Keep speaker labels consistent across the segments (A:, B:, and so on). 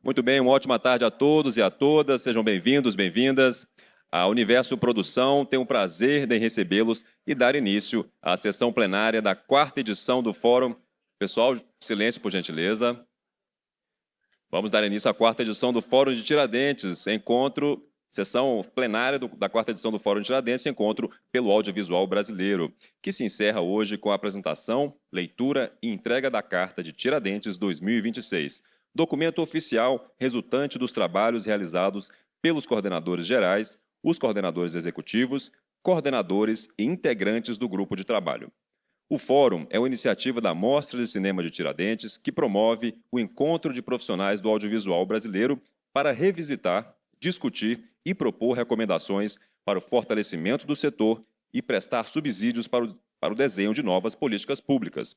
A: Muito bem, uma ótima tarde a todos e a todas. Sejam bem-vindos, bem-vindas. A Universo Produção tem o prazer de recebê-los e dar início à sessão plenária da 4ª edição do Fórum. Pessoal, silêncio, por gentileza. Vamos dar início à 4ª edição do Fórum de Tiradentes, sessão plenária da 4ª edição do Fórum de Tiradentes, encontro pelo audiovisual brasileiro, que se encerra hoje com a apresentação, leitura e entrega da Carta de Tiradentes 2026, documento oficial resultante dos trabalhos realizados pelos coordenadores gerais, os coordenadores executivos, coordenadores e integrantes do grupo de trabalho. O Fórum é uma iniciativa da Mostra de Cinema de Tiradentes que promove o encontro de profissionais do audiovisual brasileiro para revisitar, discutir e propor recomendações para o fortalecimento do setor e prestar subsídios para o desenho de novas políticas públicas.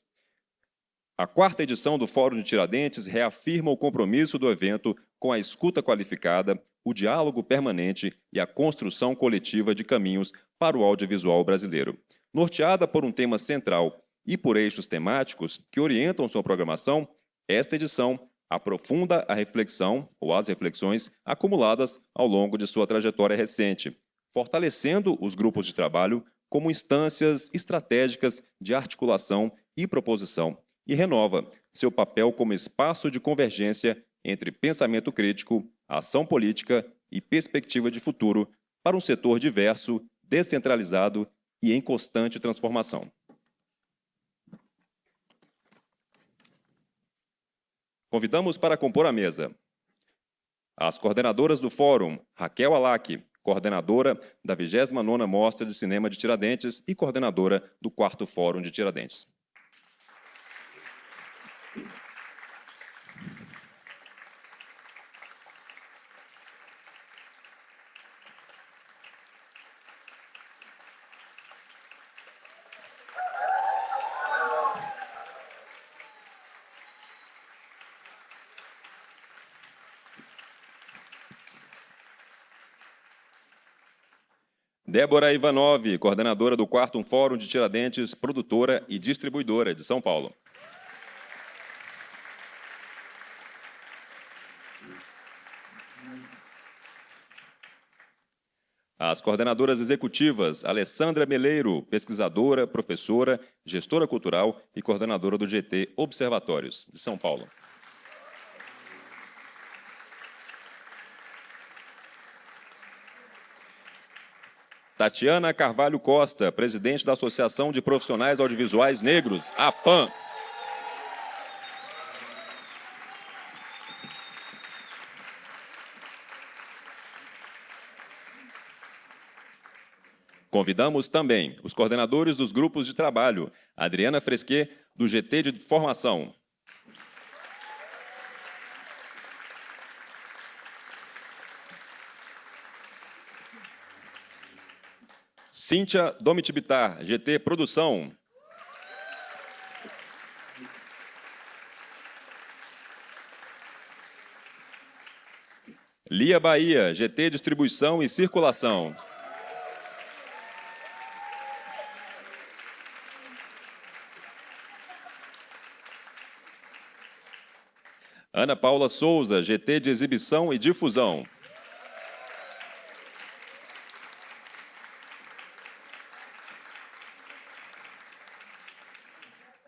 A: A 4ª edição do Fórum de Tiradentes reafirma o compromisso do evento com a escuta qualificada, o diálogo permanente e a construção coletiva de caminhos para o audiovisual brasileiro. Norteada por um tema central e por eixos temáticos que orientam sua programação, esta edição aprofunda a reflexão ou as reflexões acumuladas ao longo de sua trajetória recente, fortalecendo os grupos de trabalho como instâncias estratégicas de articulação e proposição, e renova seu papel como espaço de convergência entre pensamento crítico, ação política e perspectiva de futuro para um setor diverso, descentralizado e em constante transformação. Convidamos para compor a mesa as coordenadoras do Fórum, Raquel Alac, coordenadora da 29ª Mostra de Cinema de Tiradentes e coordenadora do 4º Fórum de Tiradentes. Débora Ivanov, coordenadora do 4º Fórum de Tiradentes, produtora e distribuidora de São Paulo. As coordenadoras executivas, Alessandra Meleiro, pesquisadora, professora, gestora cultural e coordenadora do GT Observatórios, de São Paulo. Tatiana Carvalho Costa, presidente da Associação de Profissionais Audiovisuais Negros, APAN. Convidamos também os coordenadores dos grupos de trabalho, Adriana Fresquet, do GT de Formação. Cíntia Domitibitar, GT Produção. Lia Bahia, GT Distribuição e Circulação. Ana Paula Souza, GT de Exibição e Difusão.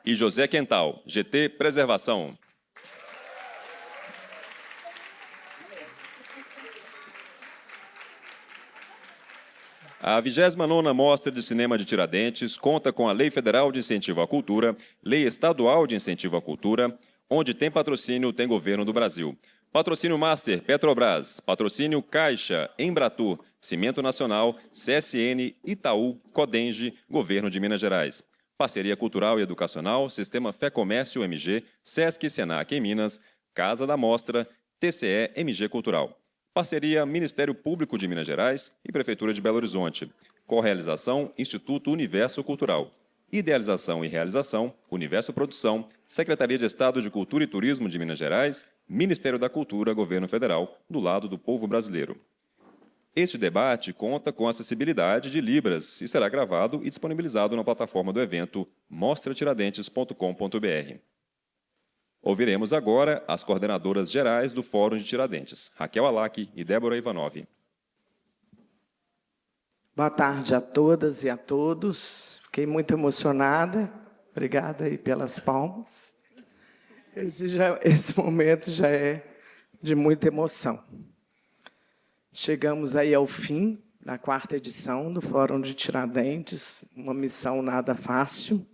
A: E José Quental, GT Preservação. A 29ª Mostra de Cinema de Tiradentes conta com a Lei Federal de Incentivo à Cultura, Lei Estadual de Incentivo à Cultura, onde tem patrocínio, tem Governo do Brasil. Patrocínio Master, Petrobras. Patrocínio Caixa, Embratur, Cimento Nacional, CSN, Itaú, Codenge, Governo de Minas Gerais. Parceria Cultural e Educacional, Sistema Fé Comércio MG, Sesc Senac em Minas, Casa da Mostra, TCE MG Cultural. Parceria Ministério Público de Minas Gerais e Prefeitura de Belo Horizonte. Correalização Instituto Universo Cultural. Idealização e realização, Universo Produção, Secretaria de Estado de Cultura e Turismo de Minas Gerais, Ministério da Cultura, Governo Federal, do lado do povo brasileiro. Este debate conta com acessibilidade de Libras e será gravado e disponibilizado na plataforma do evento mostratiradentes.com.br. Ouviremos agora as coordenadoras gerais do Fórum de Tiradentes, Raquel Alac e Débora Ivanov.
B: Boa tarde a todas e a todos. Fiquei muito emocionada. Obrigada aí pelas palmas. Esse momento já é de muita emoção. Chegamos aí ao fim da 4ª edição do Fórum de Tiradentes, uma missão nada fácil.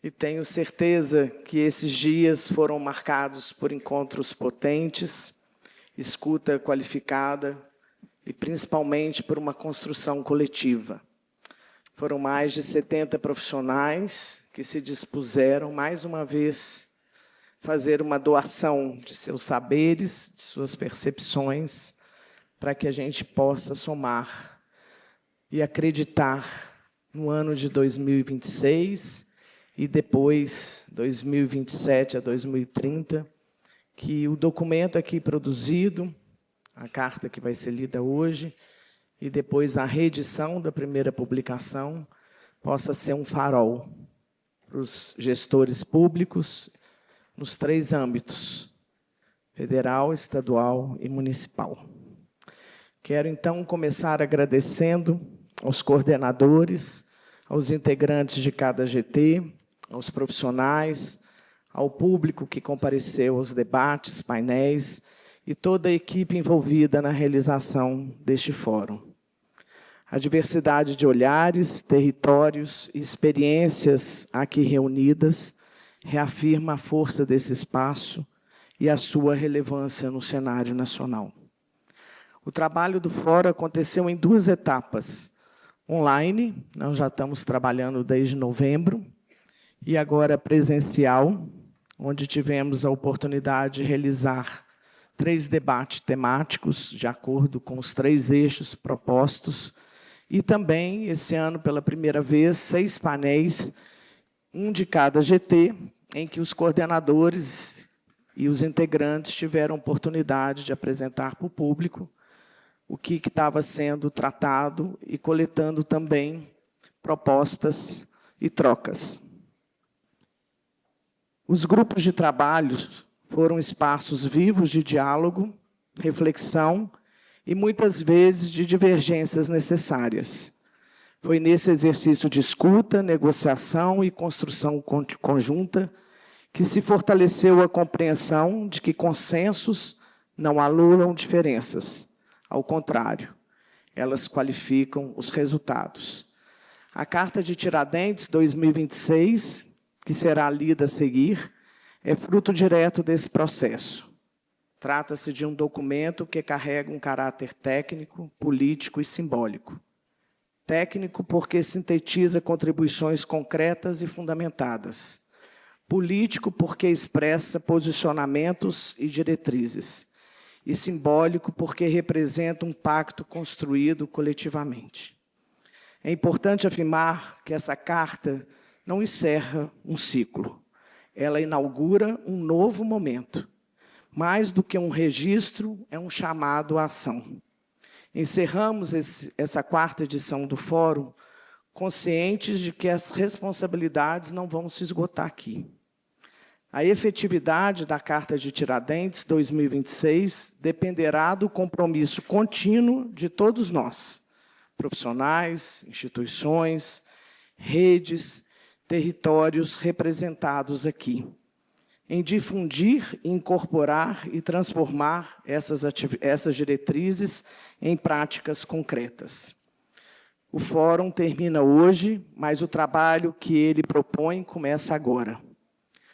B: E tenho certeza que esses dias foram marcados por encontros potentes, escuta qualificada e, principalmente, por uma construção coletiva. Foram mais de 70 profissionais que se dispuseram, mais uma vez, fazer uma doação de seus saberes, de suas percepções, para que a gente possa somar e acreditar no ano de 2026 e depois, 2027 a 2030, que o documento aqui produzido, a carta que vai ser lida hoje, e depois a reedição da primeira publicação, possa ser um farol para os gestores públicos nos 3 âmbitos, federal, estadual e municipal. Quero, então, começar agradecendo aos coordenadores, aos integrantes de cada GT, aos profissionais, ao público que compareceu aos debates, painéis e toda a equipe envolvida na realização deste fórum. A diversidade de olhares, territórios e experiências aqui reunidas reafirma a força desse espaço e a sua relevância no cenário nacional. O trabalho do fórum aconteceu em 2 etapas. Online, nós já estamos trabalhando desde novembro, e agora presencial, onde tivemos a oportunidade de realizar 3 debates temáticos, de acordo com os 3 eixos propostos, e também, esse ano, pela primeira vez, 6 painéis, um de cada GT, em que os coordenadores e os integrantes tiveram oportunidade de apresentar para o público o que estava sendo tratado e coletando também propostas e trocas. Os grupos de trabalho foram espaços vivos de diálogo, reflexão e, muitas vezes, de divergências necessárias. Foi nesse exercício de escuta, negociação e construção conjunta que se fortaleceu a compreensão de que consensos não anulam diferenças. Ao contrário, elas qualificam os resultados. A Carta de Tiradentes 2026, que será lida a seguir, é fruto direto desse processo. Trata-se de um documento que carrega um caráter técnico, político e simbólico. Técnico porque sintetiza contribuições concretas e fundamentadas. Político porque expressa posicionamentos e diretrizes. E simbólico porque representa um pacto construído coletivamente. É importante afirmar que essa carta não encerra um ciclo. Ela inaugura um novo momento. Mais do que um registro, é um chamado à ação. Encerramos essa 4ª edição do Fórum conscientes de que as responsabilidades não vão se esgotar aqui. A efetividade da Carta de Tiradentes 2026 dependerá do compromisso contínuo de todos nós, profissionais, instituições, redes, territórios representados aqui, em difundir, incorporar e transformar essas diretrizes em práticas concretas. O Fórum termina hoje, mas o trabalho que ele propõe começa agora.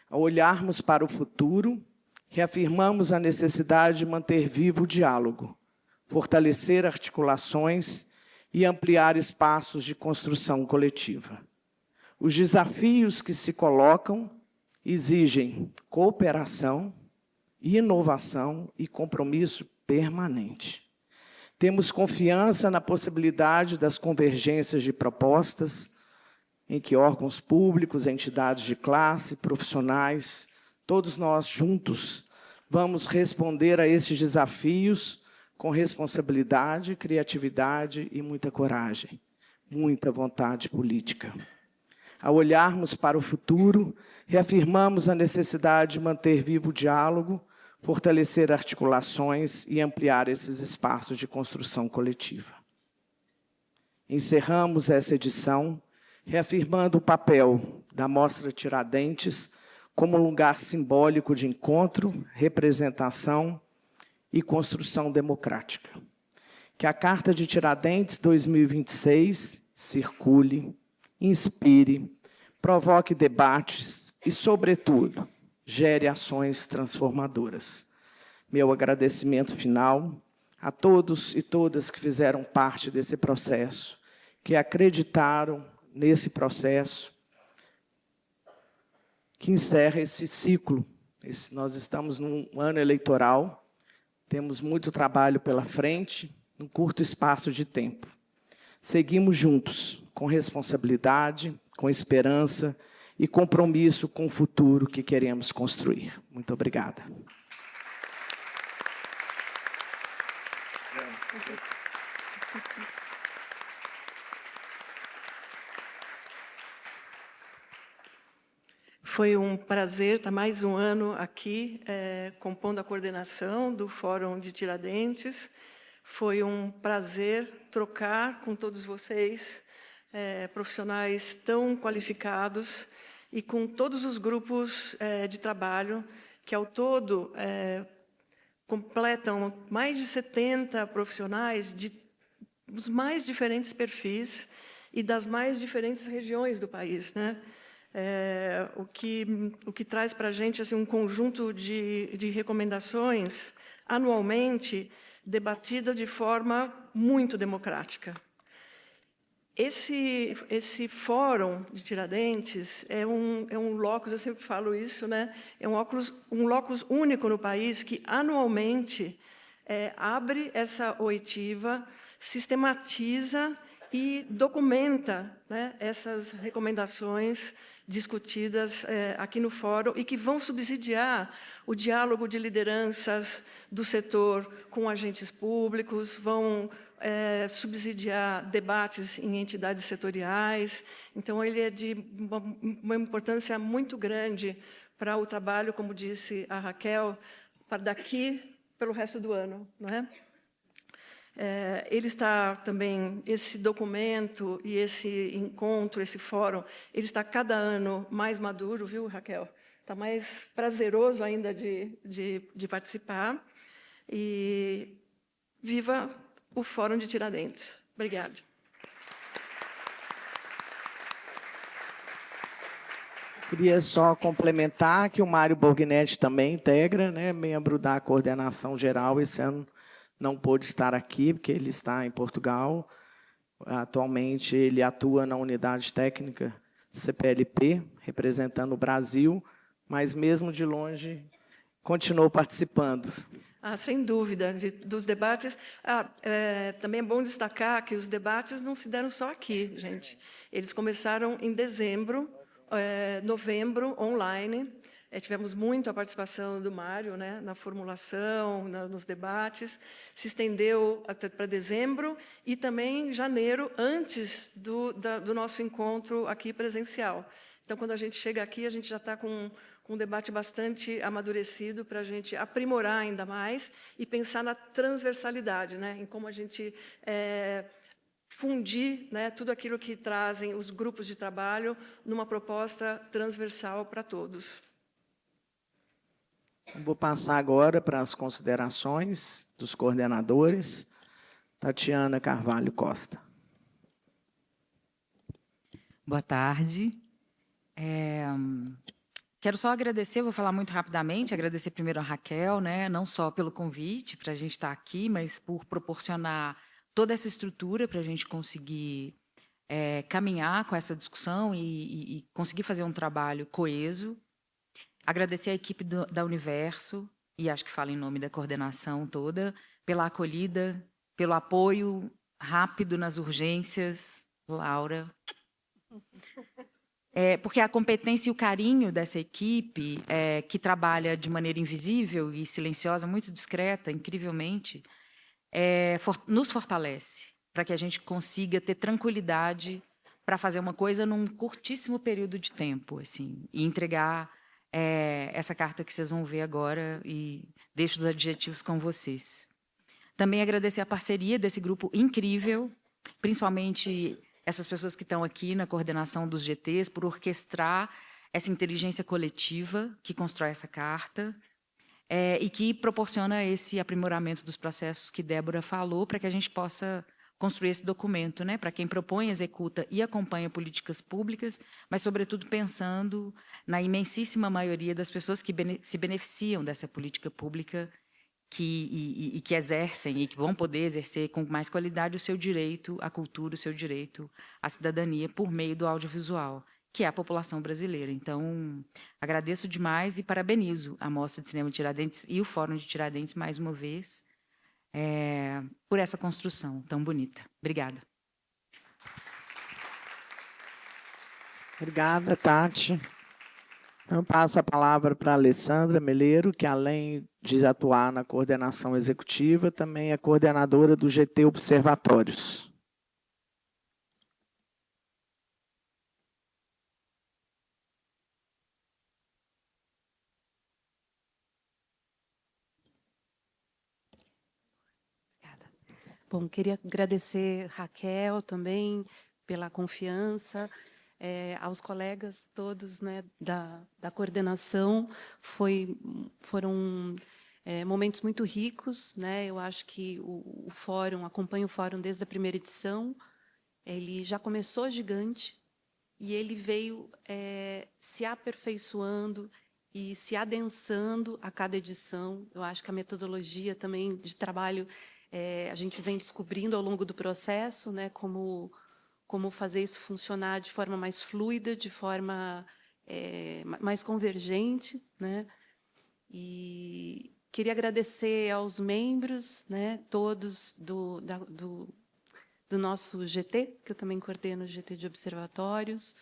B: Ao olharmos para o futuro, reafirmamos a necessidade de manter vivo o diálogo, fortalecer articulações e ampliar espaços de construção coletiva. Os desafios que se colocam exigem cooperação, inovação e compromisso permanente. Temos confiança na possibilidade das convergências de propostas, em que órgãos públicos, entidades de classe, profissionais, todos nós juntos, vamos responder a esses desafios com responsabilidade, criatividade e muita coragem, muita vontade política. Ao olharmos para o futuro, reafirmamos a necessidade de manter vivo o diálogo, fortalecer articulações e ampliar esses espaços de construção coletiva. Encerramos essa edição reafirmando o papel da Mostra Tiradentes como um lugar simbólico de encontro, representação e construção democrática. Que a Carta de Tiradentes 2026 circule, inspire, provoque debates e, sobretudo, gere ações transformadoras. Meu agradecimento final a todos e todas que fizeram parte desse processo, que acreditaram nesse processo, que encerra esse ciclo. Nós estamos num ano eleitoral, temos muito trabalho pela frente, num curto espaço de tempo. Seguimos juntos, com responsabilidade, com esperança e compromisso com o futuro que queremos construir. Muito obrigada.
C: Foi um prazer estar mais um ano aqui, compondo a coordenação do Fórum de Tiradentes. Foi um prazer trocar com todos vocês, profissionais tão qualificados, e com todos os grupos de trabalho, que ao todo completam mais de 70 profissionais dos mais diferentes perfis e das mais diferentes regiões do país, né? O que traz para a gente assim, um conjunto de recomendações anualmente debatida de forma muito democrática. Esse fórum de Tiradentes é um locus, eu sempre falo isso, né? É um locus único no país que anualmente abre essa oitiva, sistematiza e documenta, né, essas recomendações discutidas aqui no fórum e que vão subsidiar o diálogo de lideranças do setor com agentes públicos, vão subsidiar debates em entidades setoriais. Então, ele é de uma importância muito grande para o trabalho, como disse a Raquel, para daqui pelo resto do ano, não é? Ele está também, esse documento e esse encontro, esse fórum, ele está cada ano mais maduro, viu, Raquel? Está mais prazeroso ainda de participar. E viva o Fórum de Tiradentes. Obrigada.
B: Queria só complementar que o Mário Borghinetti também integra, né, membro da coordenação geral. Esse ano não pôde estar aqui, porque ele está em Portugal. Atualmente, ele atua na unidade técnica CPLP, representando o Brasil, mas, mesmo de longe, continuou participando.
C: Sem dúvida, dos debates. Também é bom destacar que os debates não se deram só aqui, gente. Eles começaram em dezembro, novembro, online. Tivemos muito a participação do Mário, né, na formulação, nos debates. Se estendeu até para dezembro e também janeiro, antes do nosso encontro aqui presencial. Então, quando a gente chega aqui, a gente já está com um debate bastante amadurecido para a gente aprimorar ainda mais e pensar na transversalidade, né, em como a gente fundir, né, tudo aquilo que trazem os grupos de trabalho numa proposta transversal para todos.
B: Vou passar agora para as considerações dos coordenadores. Tatiana Carvalho Costa.
D: Boa tarde. Quero só agradecer, vou falar muito rapidamente, agradecer primeiro a Raquel, né, não só pelo convite para a gente estar aqui, mas por proporcionar toda essa estrutura para a gente conseguir caminhar com essa discussão e conseguir fazer um trabalho coeso. Agradecer a equipe da Universo, e acho que falo em nome da coordenação toda, pela acolhida, pelo apoio rápido nas urgências. Laura. Porque a competência e o carinho dessa equipe, que trabalha de maneira invisível e silenciosa, muito discreta, incrivelmente, nos fortalece, para que a gente consiga ter tranquilidade para fazer uma coisa num curtíssimo período de tempo, assim, e entregar essa carta que vocês vão ver agora, e deixo os adjetivos com vocês. Também agradecer a parceria desse grupo incrível, principalmente essas pessoas que estão aqui na coordenação dos GTs, por orquestrar essa inteligência coletiva que constrói essa carta, e que proporciona esse aprimoramento dos processos que Débora falou, para que a gente possa construir esse documento, né, para quem propõe, executa e acompanha políticas públicas, mas, sobretudo, pensando na imensíssima maioria das pessoas que se beneficiam dessa política pública e que exercem e que vão poder exercer com mais qualidade o seu direito à cultura, o seu direito à cidadania por meio do audiovisual, que é a população brasileira. Então, agradeço demais e parabenizo a Mostra de Cinema de Tiradentes e o Fórum de Tiradentes, mais uma vez, por essa construção tão bonita. Obrigada.
B: Obrigada, Tati. Então, passo a palavra para a Alessandra Meleiro, que, além de atuar na coordenação executiva, também é coordenadora do GT Observatórios.
E: Bom, queria agradecer Raquel também pela confiança, aos colegas todos, né, da coordenação. Foram momentos muito ricos, né? Eu acho que o fórum, acompanho o fórum desde a primeira edição. Ele já começou gigante e ele veio se aperfeiçoando e se adensando a cada edição. Eu acho que a metodologia também de trabalho a gente vem descobrindo ao longo do processo, né, como fazer isso funcionar de forma mais fluida, de forma mais convergente, né? E queria agradecer aos membros, né, todos do nosso GT, que eu também coordeno o GT de Observatórios,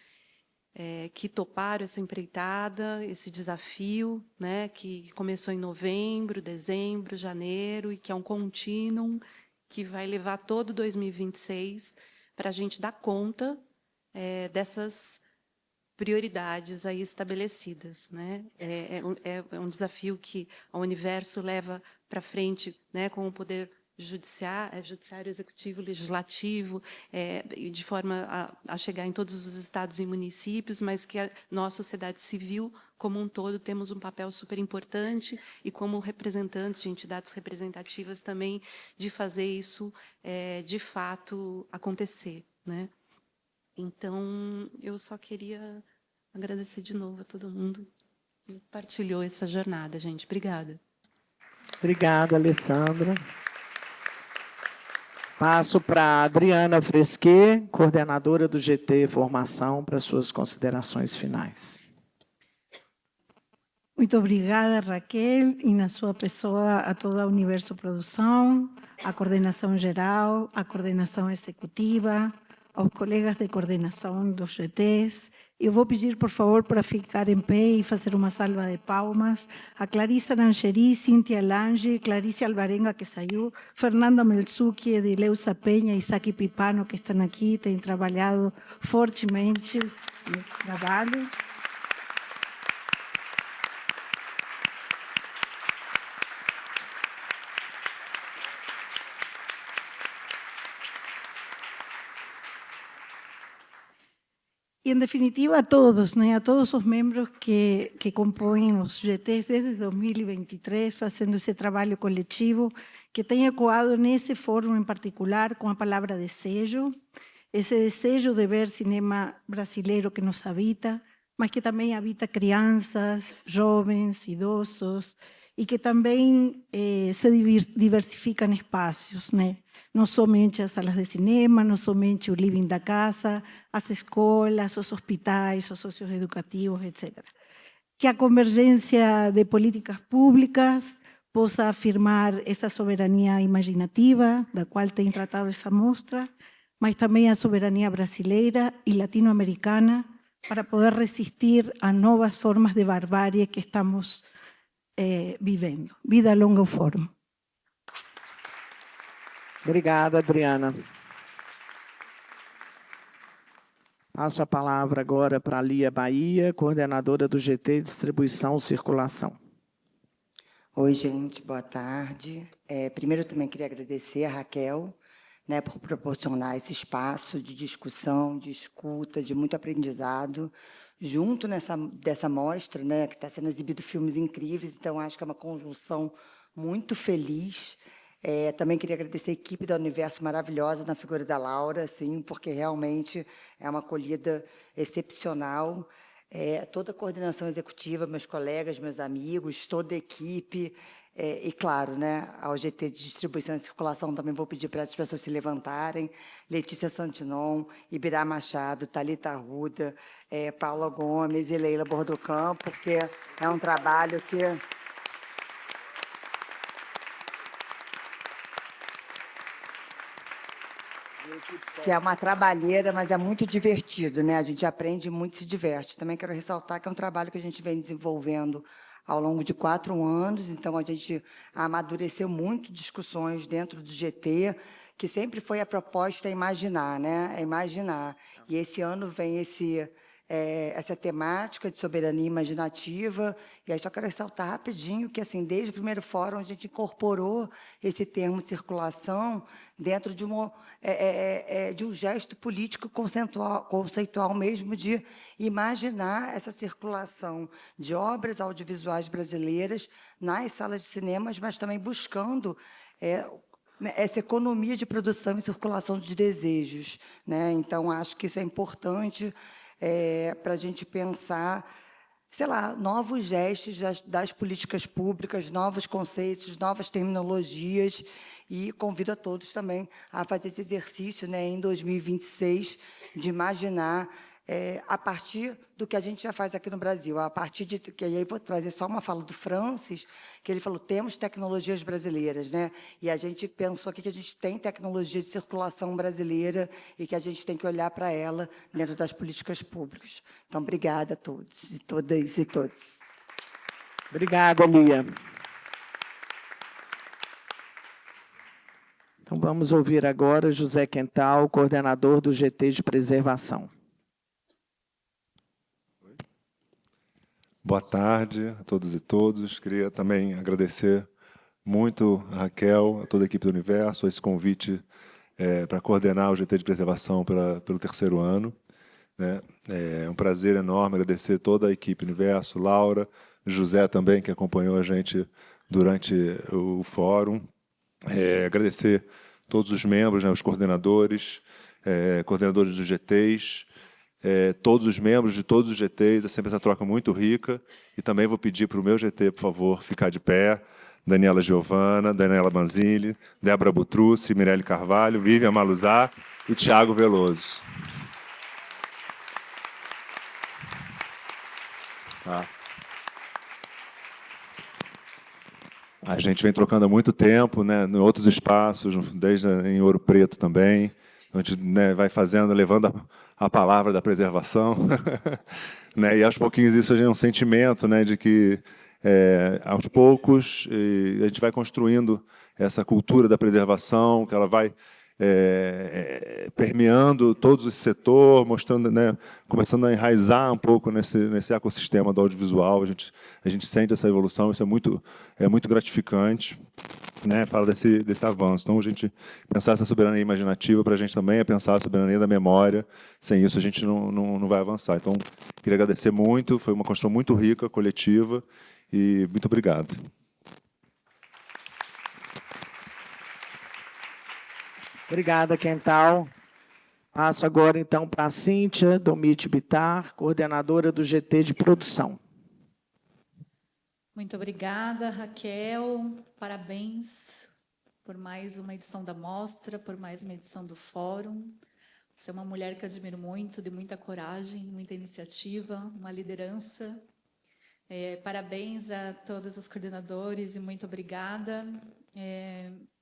E: que toparam essa empreitada, esse desafio, né, que começou em novembro, dezembro, janeiro, e que é um contínuo que vai levar todo 2026 para a gente dar conta dessas prioridades aí estabelecidas, né? É um desafio que o Universo leva para frente, né, com o poder judiciário, executivo, legislativo, de forma a chegar em todos os estados e municípios, mas que nós, sociedade civil, como um todo, temos um papel super importante e como representantes de entidades representativas também de fazer isso, de fato, acontecer, né? Então, eu só queria agradecer de novo a todo mundo que partilhou essa jornada, gente. Obrigada.
B: Obrigada, Alessandra. Passo para a Adriana Fresquet, coordenadora do GT Formação, para suas considerações finais.
F: Muito obrigada, Raquel, e na sua pessoa a toda a Universo Produção, a coordenação geral, a coordenação executiva, aos colegas de coordenação dos GTs. Eu vou pedir, por favor, para ficar em pé e fazer uma salva de palmas a Clarissa Nangeri, Cíntia Lange, Clarice Alvarenga, que saiu, Fernanda Melzucchi, Edileuza Penha e Saki Pipano, que estão aqui, têm trabalhado fortemente nesse trabalho. E, em definitiva, a todos, né? A todos os membros que compõem os GTs desde 2023, fazendo esse trabalho coletivo, que tem ecoado nesse fórum em particular com a palavra desejo, esse desejo de ver cinema brasileiro que nos habita, mas que também habita crianças, jovens, idosos, e que também se diversificam espaços, né? Não somente as salas de cinema, não somente o living da casa, as escolas, os hospitais, os socioeducativos, etc. Que a convergência de políticas públicas possa afirmar essa soberania imaginativa, da qual tem tratado essa mostra, mas também a soberania brasileira e latino-americana para poder resistir a novas formas de barbárie que estamos vivendo. Vida longa ao fórum.
B: Obrigada, Adriana. Passo a palavra agora para a Lia Bahia, coordenadora do GT Distribuição e Circulação.
G: Oi, gente, boa tarde. Primeiro, eu também queria agradecer a Raquel, né, por proporcionar esse espaço de discussão, de escuta, de muito aprendizado, junto dessa mostra, né, que está sendo exibido filmes incríveis, então acho que é uma conjunção muito feliz. Também queria agradecer a equipe da Universo maravilhosa na figura da Laura, assim, porque realmente é uma acolhida excepcional. Toda a coordenação executiva, meus colegas, meus amigos, toda a equipe, e, claro, né, ao GT de Distribuição e Circulação, também vou pedir para as pessoas se levantarem, Letícia Santinon, Ibirá Machado, Thalita Arruda, Paula Gomes e Leila Bordocampo, porque é um trabalho que é uma trabalheira, mas é muito divertido, né? A gente aprende muito e se diverte. Também quero ressaltar que é um trabalho que a gente vem desenvolvendo ao longo de 4 anos, então a gente amadureceu muito discussões dentro do GT, que sempre foi a proposta imaginar, né? É imaginar. E esse ano vem essa temática de soberania imaginativa, e aí só quero ressaltar rapidinho que, assim, desde o primeiro fórum, a gente incorporou esse termo circulação dentro de um gesto político conceitual mesmo, de imaginar essa circulação de obras audiovisuais brasileiras nas salas de cinemas, mas também buscando essa economia de produção e circulação de desejos, né? Então, acho que isso é importante para a gente pensar, sei lá, novos gestos das políticas públicas, novos conceitos, novas terminologias, e convido a todos também a fazer esse exercício, né, em 2026, de imaginar, a partir do que a gente já faz aqui no Brasil, a partir de que aí vou trazer só uma fala do Francis, que ele falou, temos tecnologias brasileiras, né? E a gente pensou aqui que a gente tem tecnologia de circulação brasileira e que a gente tem que olhar para ela dentro das políticas públicas. Então, obrigada a todos e todas e todos.
B: Obrigada, Lia. Então, vamos ouvir agora José Quental, coordenador do GT de Preservação.
H: Boa tarde a todos e todas. Queria também agradecer muito a Raquel, a toda a equipe do Universo, esse convite para coordenar o GT de Preservação pelo 3º ano. Né? É um prazer enorme agradecer toda a equipe Universo, Laura, José também, que acompanhou a gente durante o fórum. Agradecer todos os membros, né, os coordenadores, coordenadores dos GTs, todos os membros de todos os GTs, é sempre essa troca muito rica. E também vou pedir para o meu GT, por favor, ficar de pé. Daniela Giovana, Daniela Manzilli, Débora Butrucci, Mirelle Carvalho, Vivian Maluzá e Tiago Veloso. Tá. A gente vem trocando há muito tempo, né, em outros espaços, desde em Ouro Preto também. A gente, né, vai fazendo, levando a palavra da preservação. Né, e aos pouquinhos isso é um sentimento, né, de que, aos poucos, a gente vai construindo essa cultura da preservação, que ela vai permeando todo esse setor, mostrando, né, começando a enraizar um pouco nesse ecossistema do audiovisual. A gente sente essa evolução, isso é muito gratificante, né, fala desse avanço. Então, a gente pensar essa soberania imaginativa para a gente também é pensar a soberania da memória. Sem isso, a gente não vai avançar. Então, queria agradecer muito, foi uma construção muito rica, coletiva, e muito obrigado.
B: Obrigada, Quental. Passo agora, então, para a Cíntia Domite Bittar, coordenadora do GT de Produção.
I: Muito obrigada, Raquel. Parabéns por mais uma edição da Mostra, por mais uma edição do Fórum. Você é uma mulher que admiro muito, de muita coragem, muita iniciativa, uma liderança. Parabéns a todos os coordenadores e muito obrigada.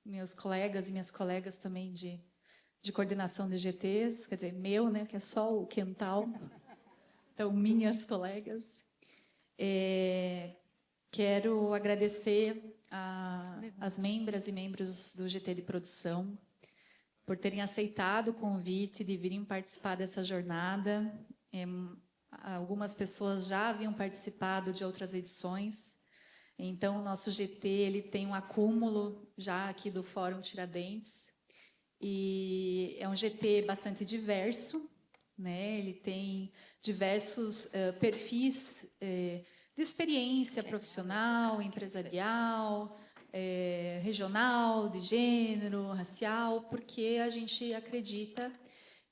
I: Meus colegas e minhas colegas também de coordenação de GTs, quer dizer, meu, né, que é só o Quental. Então, minhas colegas. Quero agradecer às membras e membros do GT de Produção por terem aceitado o convite de virem participar dessa jornada. Algumas pessoas já haviam participado de outras edições. Então, o nosso GT ele tem um acúmulo já aqui do Fórum Tiradentes. E é um GT bastante diverso, né? Ele tem diversos perfis de experiência profissional, empresarial, regional, de gênero, racial, porque a gente acredita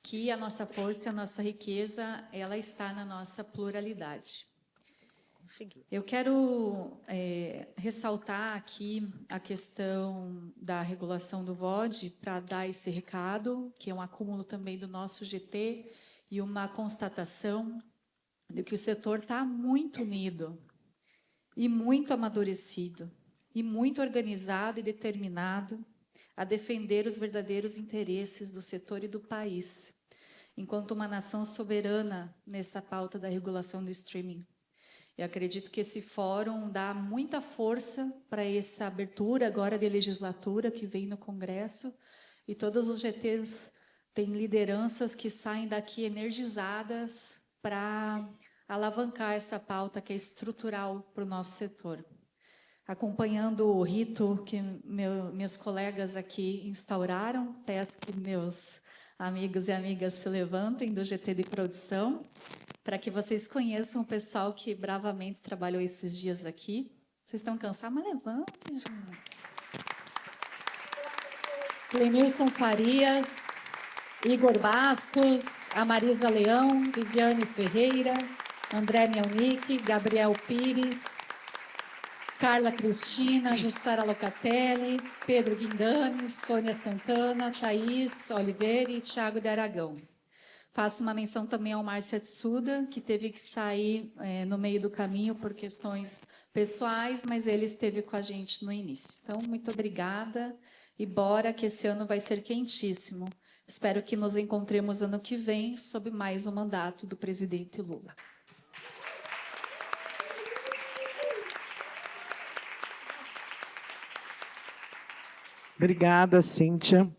I: que a nossa força, a nossa riqueza, ela está na nossa pluralidade. Eu quero ressaltar aqui a questão da regulação do VOD para dar esse recado, que é um acúmulo também do nosso GT e uma constatação de que o setor está muito unido e muito amadurecido e muito organizado e determinado a defender os verdadeiros interesses do setor e do país, enquanto uma nação soberana nessa pauta da regulação do streaming. Eu acredito que esse fórum dá muita força para essa abertura agora de legislatura que vem no Congresso, e todos os GTs têm lideranças que saem daqui energizadas para alavancar essa pauta que é estrutural para o nosso setor. Acompanhando o rito que meus colegas aqui instauraram, peço que meus amigos e amigas se levantem do GT de produção, para que vocês conheçam o pessoal que bravamente trabalhou esses dias aqui. Vocês estão cansados? Mas levantem, gente. Clemilson Farias, Igor Bastos, a Marisa Leão, Viviane Ferreira, André Mielnick, Gabriel Pires, Carla Cristina, Jussara Locatelli, Pedro Guindani, Sônia Santana, Thaís Oliveira e Thiago de Aragão. Faço uma menção também ao Márcio Atsuda, que teve que sair no meio do caminho por questões pessoais, mas ele esteve com a gente no início. Então, muito obrigada e bora que esse ano vai ser quentíssimo. Espero que nos encontremos ano que vem sob mais um mandato do presidente Lula.
B: Obrigada, Cíntia.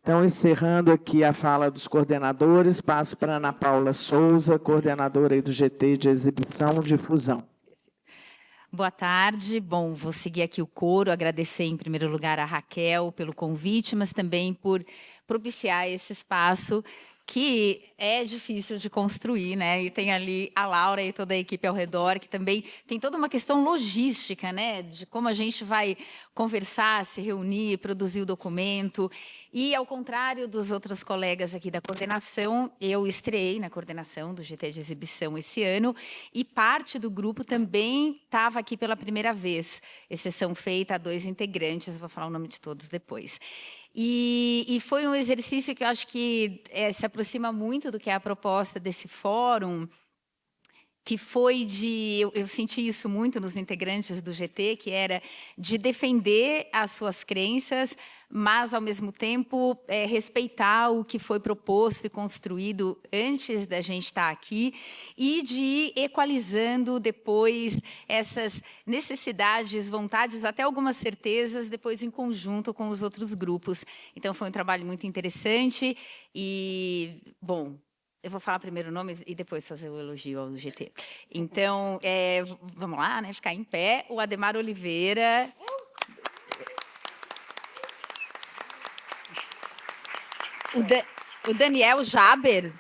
B: Então, encerrando aqui a fala dos coordenadores, passo para Ana Paula Souza, coordenadora aí do GT de Exibição e Difusão.
J: Boa tarde. Bom, vou seguir aqui o coro, agradecer em primeiro lugar a Raquel pelo convite, mas também por propiciar esse espaço que é difícil de construir, né? E tem ali a Laura e toda a equipe ao redor, que também tem toda uma questão logística, né? De como a gente vai conversar, se reunir, produzir o documento. E, ao contrário dos outros colegas aqui da coordenação, eu estreiei na coordenação do GT de Exibição esse ano, e parte do grupo também estava aqui pela primeira vez, exceção feita a 2 integrantes, vou falar o nome de todos depois. E foi um exercício que eu acho que se aproxima muito do que é a proposta desse fórum, que foi de... Eu senti isso muito nos integrantes do GT, que era de defender as suas crenças, mas, ao mesmo tempo, respeitar o que foi proposto e construído antes da gente estar aqui, e de ir equalizando depois essas necessidades, vontades, até algumas certezas, depois em conjunto com os outros grupos. Então, foi um trabalho muito interessante e, bom... Eu vou falar primeiro o nome e depois fazer o elogio ao GT. Então, vamos lá, né? Ficar em pé. O Ademar Oliveira. O Daniel Jaber.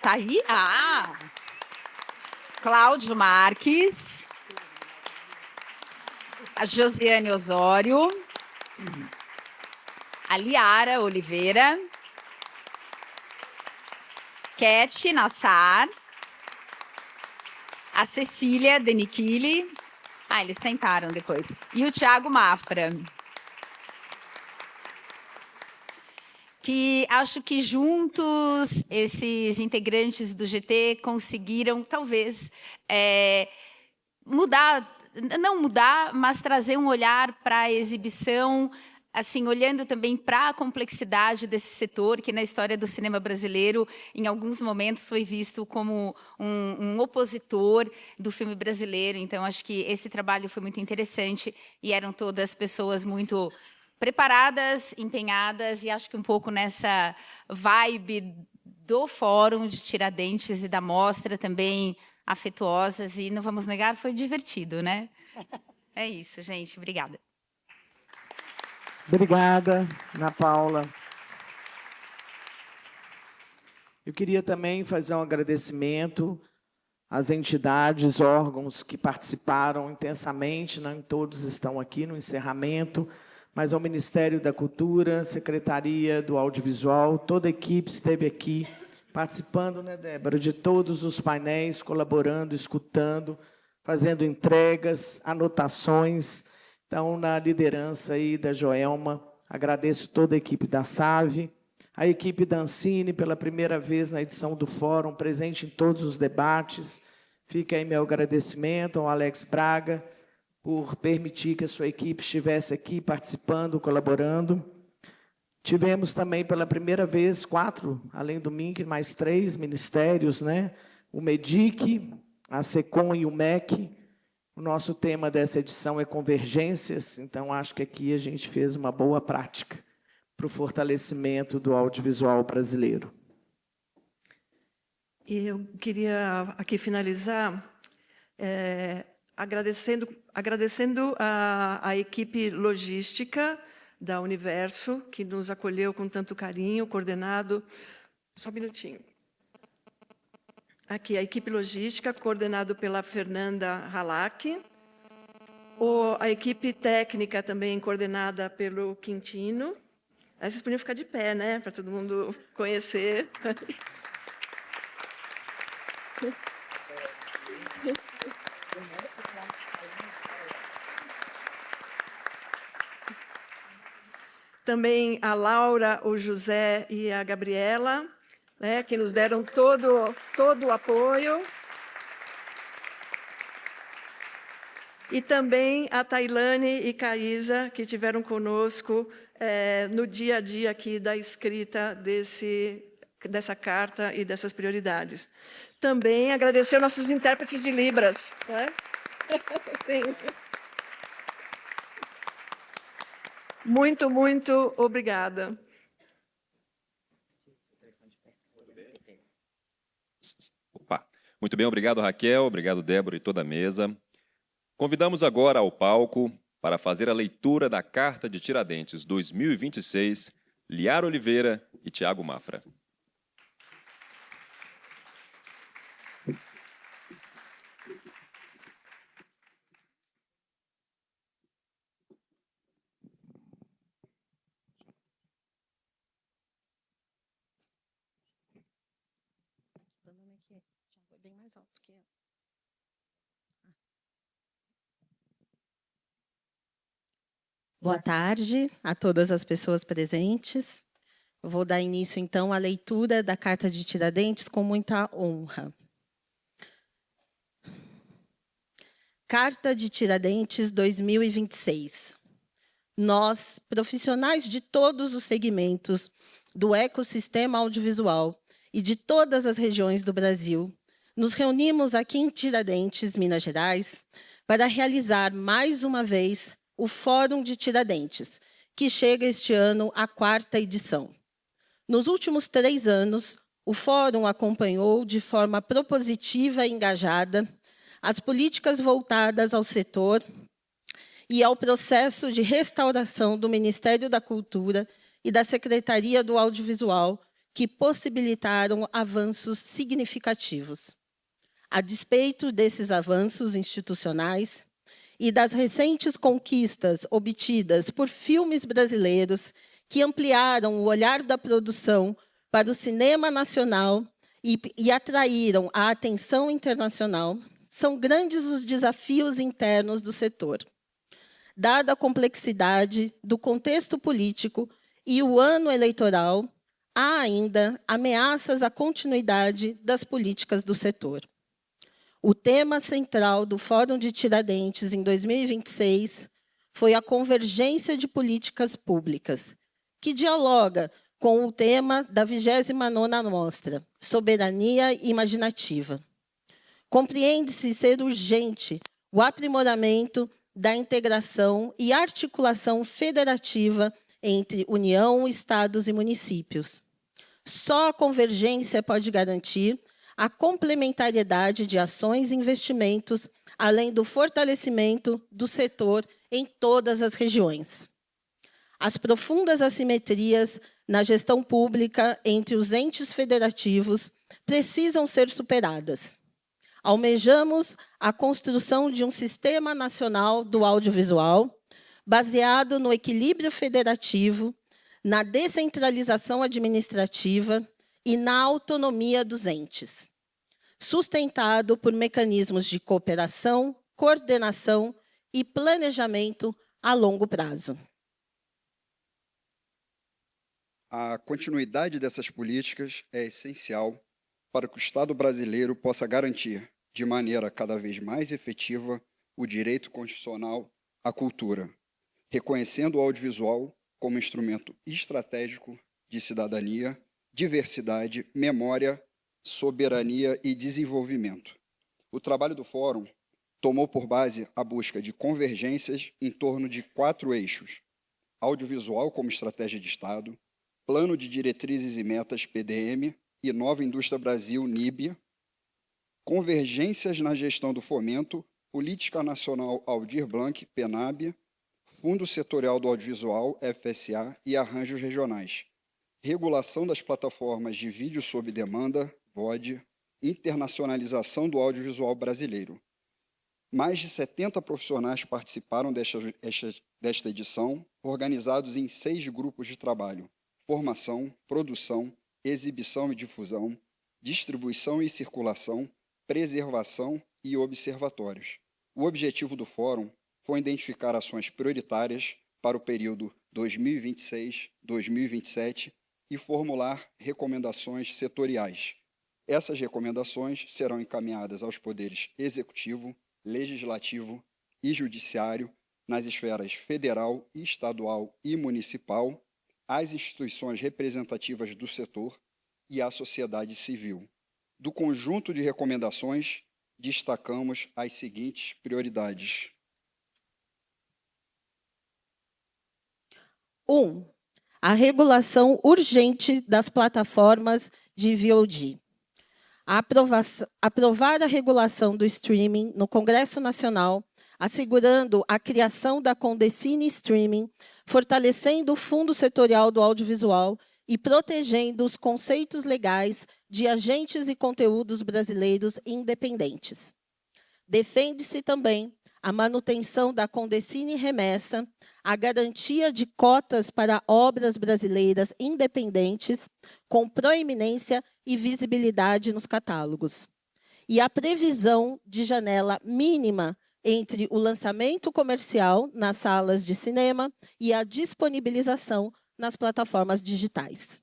J: Tá aí? Ah! Cláudio Marques. A Josiane Osório. A Liara Oliveira. Cat Nassar, a Cecília Denichili, eles sentaram depois, e o Thiago Mafra, que acho que juntos esses integrantes do GT conseguiram, talvez, não mudar, mas trazer um olhar para a exibição, assim, olhando também para a complexidade desse setor, que na história do cinema brasileiro, em alguns momentos, foi visto como um opositor do filme brasileiro. Então, acho que esse trabalho foi muito interessante e eram todas pessoas muito preparadas, empenhadas, e acho que um pouco nessa vibe do Fórum de Tiradentes e da mostra também afetuosas, e não vamos negar, foi divertido, né? É isso, gente. Obrigada.
B: Obrigada, Ana Paula. Eu queria também fazer um agradecimento às entidades, órgãos que participaram intensamente, nem todos estão aqui no encerramento, mas ao Ministério da Cultura, Secretaria do Audiovisual, toda a equipe esteve aqui participando, né, Débora, de todos os painéis, colaborando, escutando, fazendo entregas, anotações. Então, na liderança aí da Joelma, agradeço toda a equipe da SAVE, a equipe da Ancine, pela primeira vez na edição do Fórum, presente em todos os debates. Fica aí meu agradecimento ao Alex Braga, por permitir que a sua equipe estivesse aqui participando, colaborando. Tivemos também, pela primeira vez, 4, além do MINC, mais 3 ministérios, né? O MEDIC, a SECOM e o MEC. O nosso tema dessa edição é convergências, então acho que aqui a gente fez uma boa prática para o fortalecimento do audiovisual brasileiro.
C: E eu queria aqui finalizar agradecendo a equipe logística da Universo, que nos acolheu com tanto carinho, coordenado... Só um minutinho. Aqui, a equipe logística, coordenado pela Fernanda Halak. A equipe técnica, também coordenada pelo Quintino. Aí vocês podiam ficar de pé, né? Para todo mundo conhecer. Também a Laura, o José e a Gabriela, né, que nos deram todo o apoio. E também a Tailane e Caísa, que estiveram conosco no dia a dia aqui da escrita dessa carta e dessas prioridades. Também agradecer aos nossos intérpretes de Libras. Né? Sim. Muito, muito obrigada.
A: Opa. Muito bem, obrigado, Raquel, obrigado, Débora e toda a mesa. Convidamos agora ao palco, para fazer a leitura da Carta de Tiradentes 2026, Liara Oliveira e Tiago Mafra.
K: Boa tarde a todas as pessoas presentes. Eu vou dar início, então, à leitura da Carta de Tiradentes com muita honra. Carta de Tiradentes 2026. Nós, profissionais de todos os segmentos do ecossistema audiovisual e de todas as regiões do Brasil, nos reunimos aqui em Tiradentes, Minas Gerais, para realizar mais uma vez o Fórum de Tiradentes, que chega este ano à 4ª edição. Nos últimos 3 anos, o Fórum acompanhou de forma propositiva e engajada as políticas voltadas ao setor e ao processo de restauração do Ministério da Cultura e da Secretaria do Audiovisual, que possibilitaram avanços significativos. A despeito desses avanços institucionais e das recentes conquistas obtidas por filmes brasileiros que ampliaram o olhar da produção para o cinema nacional e atraíram a atenção internacional, são grandes os desafios internos do setor. Dada a complexidade do contexto político e o ano eleitoral, há ainda ameaças à continuidade das políticas do setor. O tema central do Fórum de Tiradentes em 2026 foi a convergência de políticas públicas, que dialoga com o tema da 29ª Mostra, Soberania Imaginativa. Compreende-se ser urgente o aprimoramento da integração e articulação federativa entre União, estados e municípios. Só a convergência pode garantir a complementariedade de ações e investimentos, além do fortalecimento do setor em todas as regiões. As profundas assimetrias na gestão pública entre os entes federativos precisam ser superadas. Almejamos a construção de um sistema nacional do audiovisual, baseado no equilíbrio federativo, na descentralização administrativa e na autonomia dos entes, sustentado por mecanismos de cooperação, coordenação e planejamento a longo prazo.
L: A continuidade dessas políticas é essencial para que o Estado brasileiro possa garantir, de maneira cada vez mais efetiva, o direito constitucional à cultura, reconhecendo o audiovisual como instrumento estratégico de cidadania, diversidade, memória, soberania e desenvolvimento. O trabalho do Fórum tomou por base a busca de convergências em torno de 4 eixos: audiovisual como estratégia de Estado, Plano de Diretrizes e Metas, PDM, e Nova Indústria Brasil, NIB, convergências na gestão do fomento, Política Nacional Aldir Blanc, PENAB, Fundo Setorial do Audiovisual, FSA, e arranjos regionais, regulação das plataformas de vídeo sob demanda, VOD, internacionalização do audiovisual brasileiro. Mais de 70 profissionais participaram desta edição, organizados em 6 grupos de trabalho: formação, produção, exibição e difusão, distribuição e circulação, preservação e observatórios. O objetivo do Fórum foi identificar ações prioritárias para o período 2026-2027 e formular recomendações setoriais. Essas recomendações serão encaminhadas aos poderes executivo, legislativo e judiciário nas esferas federal, estadual e municipal, às instituições representativas do setor e à sociedade civil. Do conjunto de recomendações, destacamos as seguintes prioridades.
K: 1. A regulação urgente das plataformas de VOD. Aprovar a regulação do streaming no Congresso Nacional, assegurando a criação da Condecine Streaming, fortalecendo o Fundo Setorial do Audiovisual e protegendo os conceitos legais de agentes e conteúdos brasileiros independentes. Defende-se também a manutenção da Condecine Remessa, a garantia de cotas para obras brasileiras independentes, com proeminência e visibilidade nos catálogos, e a previsão de janela mínima entre o lançamento comercial nas salas de cinema e a disponibilização nas plataformas digitais.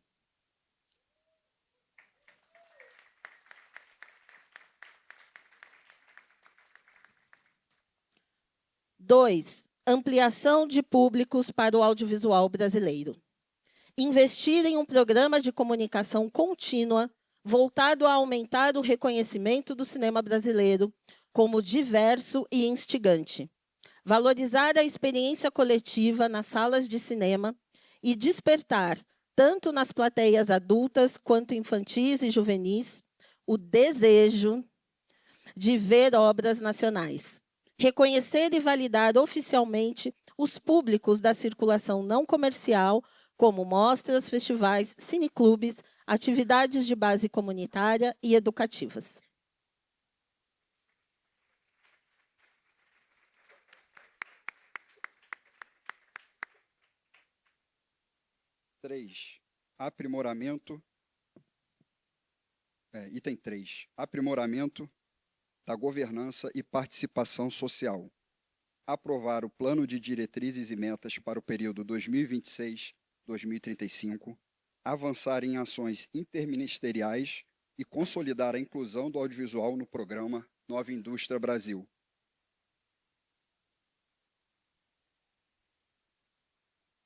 K: Dois, ampliação de públicos para o audiovisual brasileiro. Investir em um programa de comunicação contínua voltado a aumentar o reconhecimento do cinema brasileiro como diverso e instigante. Valorizar a experiência coletiva nas salas de cinema e despertar, tanto nas plateias adultas quanto infantis e juvenis, o desejo de ver obras nacionais. Reconhecer e validar oficialmente os públicos da circulação não comercial, como mostras, festivais, cineclubes, atividades de base comunitária e educativas.
L: Item 3. Aprimoramento da governança e participação social. Aprovar o Plano de Diretrizes e Metas para o período 2026-2035, avançar em ações interministeriais e consolidar a inclusão do audiovisual no programa Nova Indústria Brasil.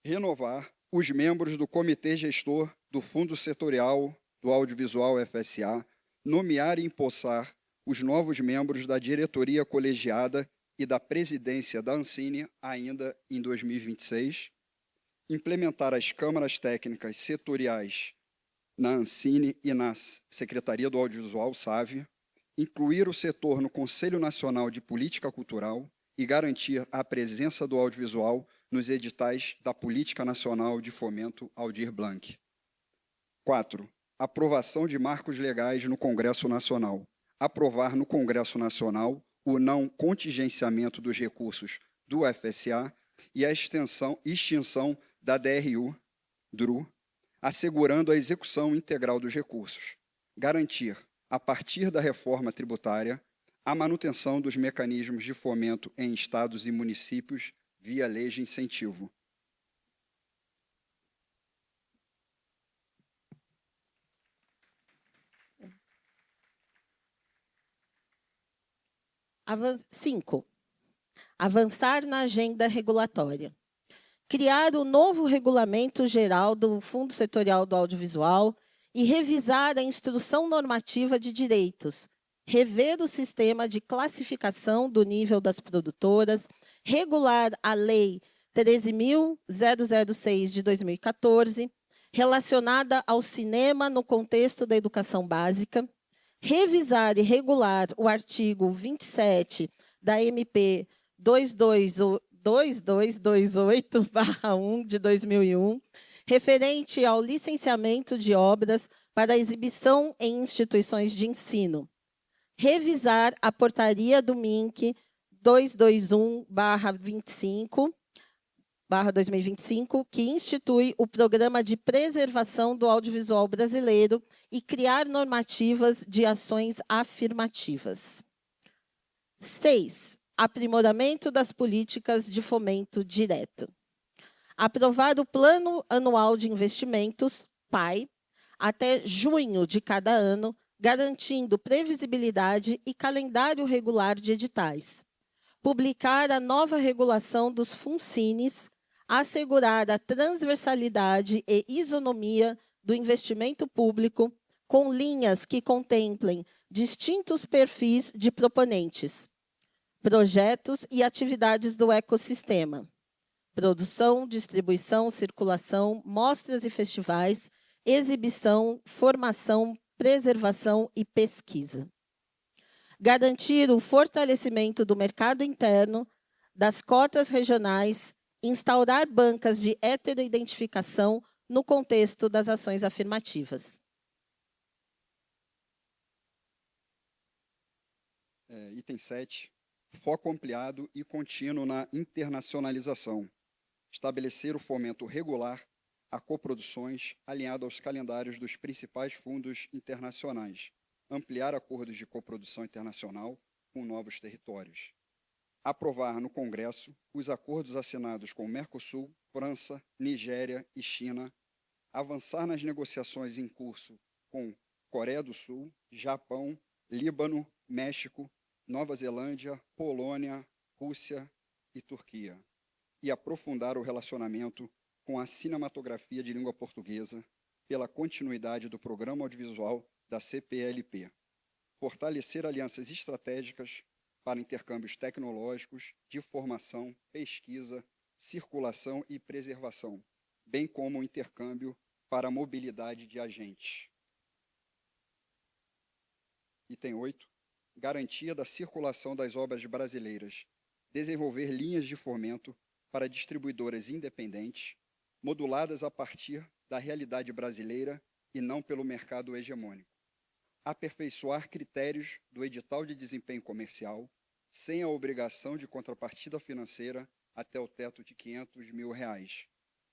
L: Renovar os membros do Comitê Gestor do Fundo Setorial do Audiovisual FSA, nomear e empossar os novos membros da diretoria colegiada e da presidência da Ancine ainda em 2026, implementar as câmaras técnicas setoriais na Ancine e na Secretaria do Audiovisual, SAVE, incluir o setor no Conselho Nacional de Política Cultural e garantir a presença do audiovisual nos editais da Política Nacional de Fomento Aldir Blanc. 4. Aprovação de marcos legais no Congresso Nacional. Aprovar no Congresso Nacional o não contingenciamento dos recursos do FSA e a extinção da DRU, assegurando a execução integral dos recursos. Garantir, a partir da reforma tributária, a manutenção dos mecanismos de fomento em estados e municípios via leis de incentivo.
K: Cinco, avançar na agenda regulatória. Criar o novo regulamento geral do Fundo Setorial do Audiovisual e revisar a instrução normativa de direitos, rever o sistema de classificação do nível das produtoras, regular a Lei 13.006 de 2014, relacionada ao cinema no contexto da educação básica, revisar e regular o artigo 27 da MP 2228/1 de 2001, referente ao licenciamento de obras para exibição em instituições de ensino. Revisar a portaria do MINC 221/2025, que institui o Programa de Preservação do Audiovisual Brasileiro e criar normativas de ações afirmativas. 6. Aprimoramento das políticas de fomento direto. Aprovar o Plano Anual de Investimentos, PAI, até junho de cada ano, garantindo previsibilidade e calendário regular de editais. Publicar a nova regulação dos FUNCINES, assegurar a transversalidade e isonomia do investimento público, com linhas que contemplem distintos perfis de proponentes, projetos e atividades do ecossistema, produção, distribuição, circulação, mostras e festivais, exibição, formação, preservação e pesquisa. Garantir o fortalecimento do mercado interno, das cotas regionais, instaurar bancas de heteroidentificação no contexto das ações afirmativas.
L: Item 7. Foco ampliado e contínuo na internacionalização. Estabelecer o fomento regular a coproduções alinhado aos calendários dos principais fundos internacionais. Ampliar acordos de coprodução internacional com novos territórios. Aprovar no Congresso os acordos assinados com Mercosul, França, Nigéria e China. Avançar nas negociações em curso com Coreia do Sul, Japão, Líbano, México, Nova Zelândia, Polônia, Rússia e Turquia. E aprofundar o relacionamento com a cinematografia de língua portuguesa pela continuidade do Programa Audiovisual da CPLP. Fortalecer alianças estratégicas para intercâmbios tecnológicos, de formação, pesquisa, circulação e preservação, bem como o intercâmbio para a mobilidade de agentes. Item 8. Garantia da circulação das obras brasileiras. Desenvolver linhas de fomento para distribuidoras independentes, moduladas a partir da realidade brasileira e não pelo mercado hegemônico. Aperfeiçoar critérios do edital de desempenho comercial, sem a obrigação de contrapartida financeira até o teto de R$500 mil.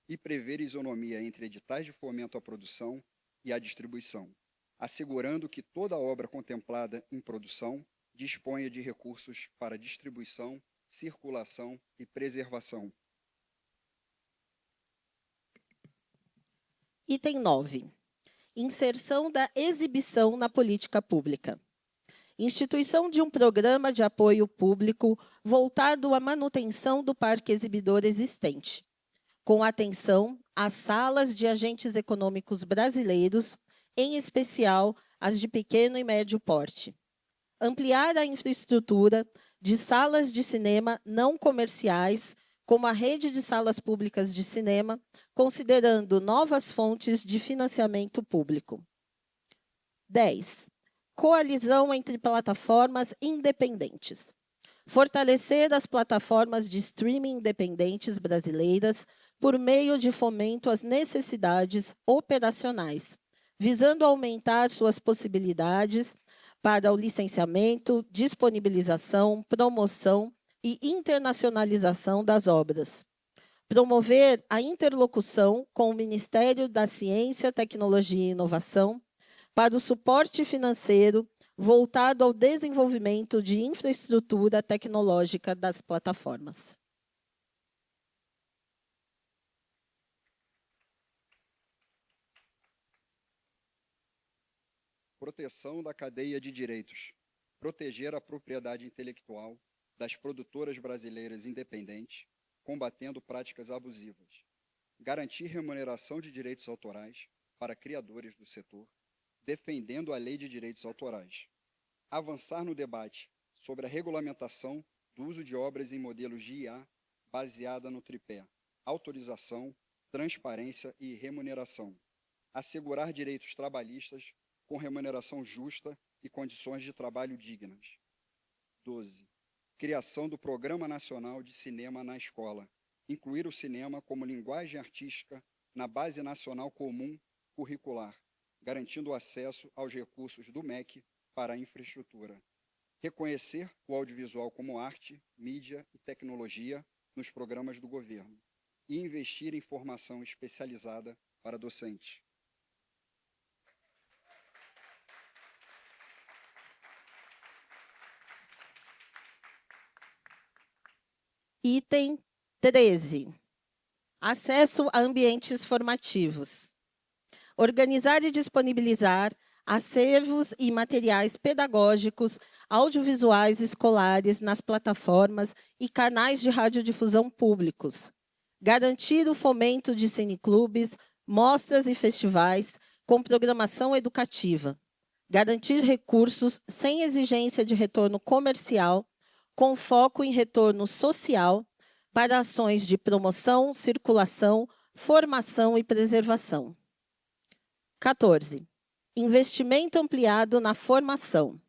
L: E prever isonomia entre editais de fomento à produção e à distribuição, assegurando que toda obra contemplada em produção disponha de recursos para distribuição, circulação e preservação.
K: Item 9. Inserção da exibição na política pública. Instituição de um programa de apoio público voltado à manutenção do parque exibidor existente, com atenção às salas de agentes econômicos brasileiros, em especial as de pequeno e médio porte. Ampliar a infraestrutura de salas de cinema não comerciais, como a rede de salas públicas de cinema, considerando novas fontes de financiamento público. 10. Coalizão entre plataformas independentes. Fortalecer as plataformas de streaming independentes brasileiras por meio de fomento às necessidades operacionais, visando aumentar suas possibilidades para o licenciamento, disponibilização, promoção e internacionalização das obras. Promover a interlocução com o Ministério da Ciência, Tecnologia e Inovação para o suporte financeiro voltado ao desenvolvimento de infraestrutura tecnológica das plataformas.
L: Proteção da cadeia de direitos. Proteger a propriedade intelectual das produtoras brasileiras independentes, combatendo práticas abusivas. Garantir remuneração de direitos autorais para criadores do setor, defendendo a Lei de Direitos Autorais. Avançar no debate sobre a regulamentação do uso de obras em modelos de IA baseada no tripé: autorização, transparência e remuneração. Assegurar direitos trabalhistas com remuneração justa e condições de trabalho dignas. 12. Criação do Programa Nacional de Cinema na Escola. Incluir o cinema como linguagem artística na Base Nacional Comum Curricular, garantindo o acesso aos recursos do MEC para a infraestrutura. Reconhecer o audiovisual como arte, mídia e tecnologia nos programas do governo. E investir em formação especializada para docentes.
K: Item 13. Acesso a ambientes formativos. Organizar e disponibilizar acervos e materiais pedagógicos audiovisuais escolares nas plataformas e canais de radiodifusão públicos. Garantir o fomento de cineclubes, mostras e festivais com programação educativa. Garantir recursos sem exigência de retorno comercial, com foco em retorno social, para ações de promoção, circulação, formação e preservação. 14. Investimento ampliado na formação.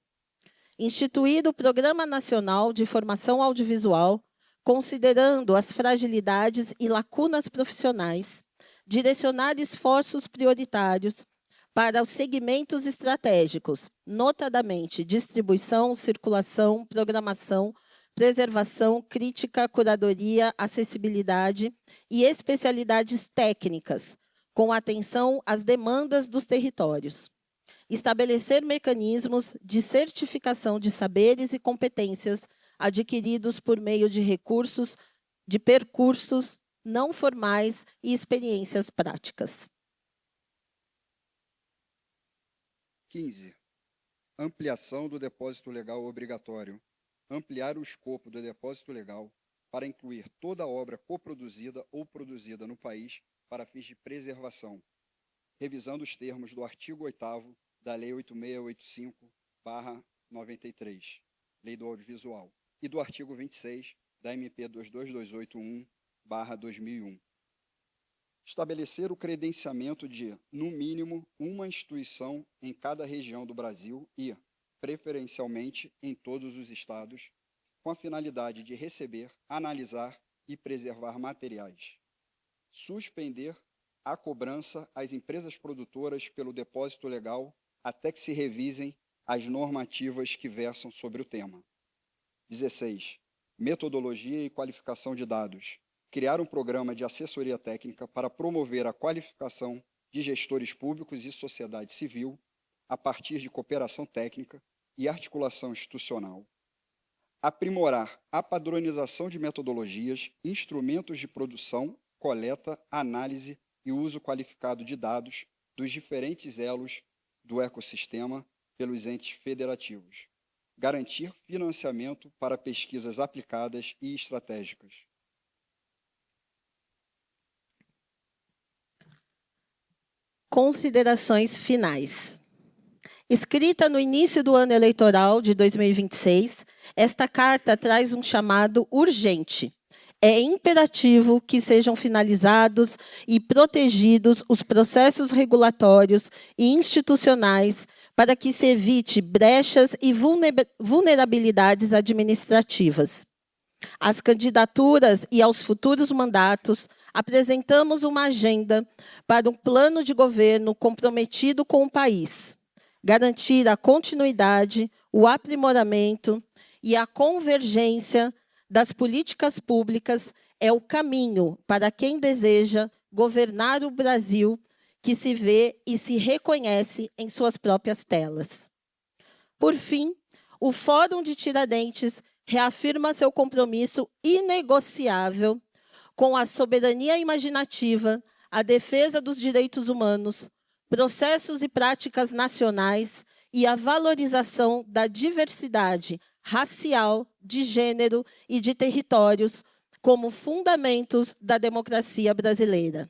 K: Instituir o Programa Nacional de Formação Audiovisual, considerando as fragilidades e lacunas profissionais, direcionar esforços prioritários para os segmentos estratégicos, notadamente distribuição, circulação, programação, preservação, crítica, curadoria, acessibilidade e especialidades técnicas, com atenção às demandas dos territórios. Estabelecer mecanismos de certificação de saberes e competências adquiridos por meio de recursos, de percursos não formais e experiências práticas.
L: 15. Ampliação do depósito legal obrigatório. Ampliar o escopo do depósito legal para incluir toda obra coproduzida ou produzida no país para fins de preservação, revisando os termos do artigo 8º da Lei 8685/93, Lei do Audiovisual, e do artigo 26 da MP 22281/2001. Estabelecer o credenciamento de, no mínimo, uma instituição em cada região do Brasil e, preferencialmente, em todos os estados, com a finalidade de receber, analisar e preservar materiais. Suspender a cobrança às empresas produtoras pelo depósito legal até que se revisem as normativas que versam sobre o tema. 16. Metodologia e qualificação de dados. Criar um programa de assessoria técnica para promover a qualificação de gestores públicos e sociedade civil a partir de cooperação técnica e articulação institucional. Aprimorar a padronização de metodologias, instrumentos de produção, coleta, análise e uso qualificado de dados dos diferentes elos do ecossistema pelos entes federativos. Garantir financiamento para pesquisas aplicadas e estratégicas.
K: Considerações finais. Escrita no início do ano eleitoral de 2026, esta carta traz um chamado urgente. É imperativo que sejam finalizados e protegidos os processos regulatórios e institucionais para que se evite brechas e vulnerabilidades administrativas. Às candidaturas e aos futuros mandatos, apresentamos uma agenda para um plano de governo comprometido com o país, garantir a continuidade, o aprimoramento e a convergência das políticas públicas é o caminho para quem deseja governar o Brasil, que se vê e se reconhece em suas próprias telas. Por fim, o Fórum de Tiradentes reafirma seu compromisso inegociável com a soberania imaginativa, a defesa dos direitos humanos, processos e práticas nacionais e a valorização da diversidade racial, de gênero e de territórios como fundamentos da democracia brasileira.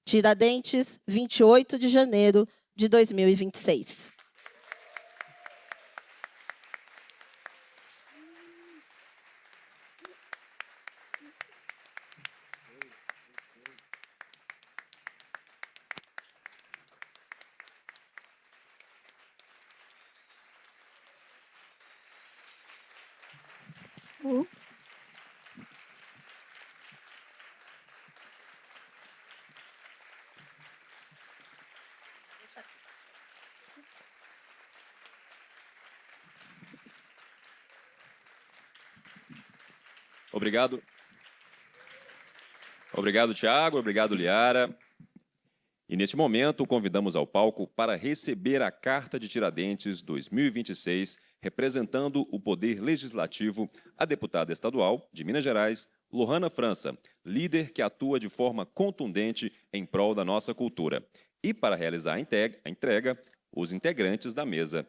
K: Tiradentes, 28 de janeiro de 2026.
A: Obrigado. Obrigado, Tiago. Obrigado, Liara. E, neste momento, convidamos ao palco para receber a Carta de Tiradentes 2026, representando o Poder Legislativo, a deputada estadual de Minas Gerais, Lohana França, líder que atua de forma contundente em prol da nossa cultura. E, para realizar a entrega, os integrantes da mesa.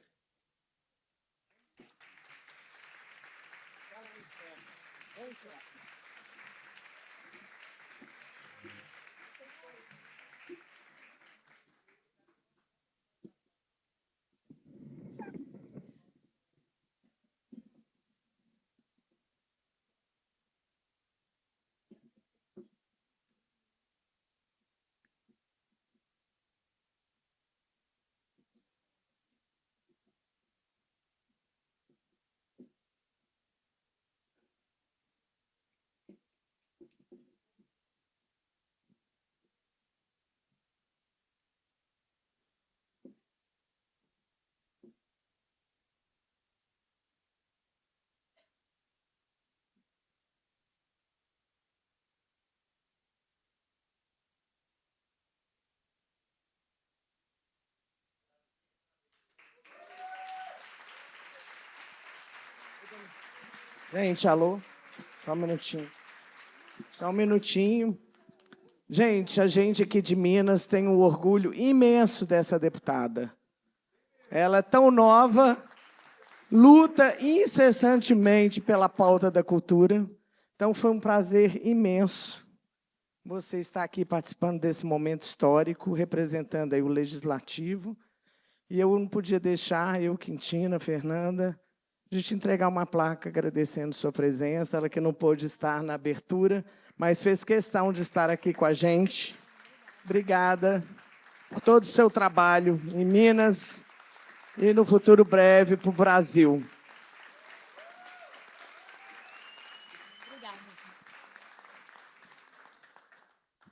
B: Gente, alô? Só um minutinho. Só um minutinho. Gente, a gente aqui de Minas tem um orgulho imenso dessa deputada. Ela é tão nova, luta incessantemente pela pauta da cultura. Então, foi um prazer imenso você estar aqui participando desse momento histórico, representando aí o Legislativo. E eu não podia deixar, eu, Quintina, Fernanda, de te entregar uma placa agradecendo sua presença, ela que não pôde estar na abertura, mas fez questão de estar aqui com a gente. Obrigada por todo o seu trabalho em Minas e no futuro breve para o Brasil.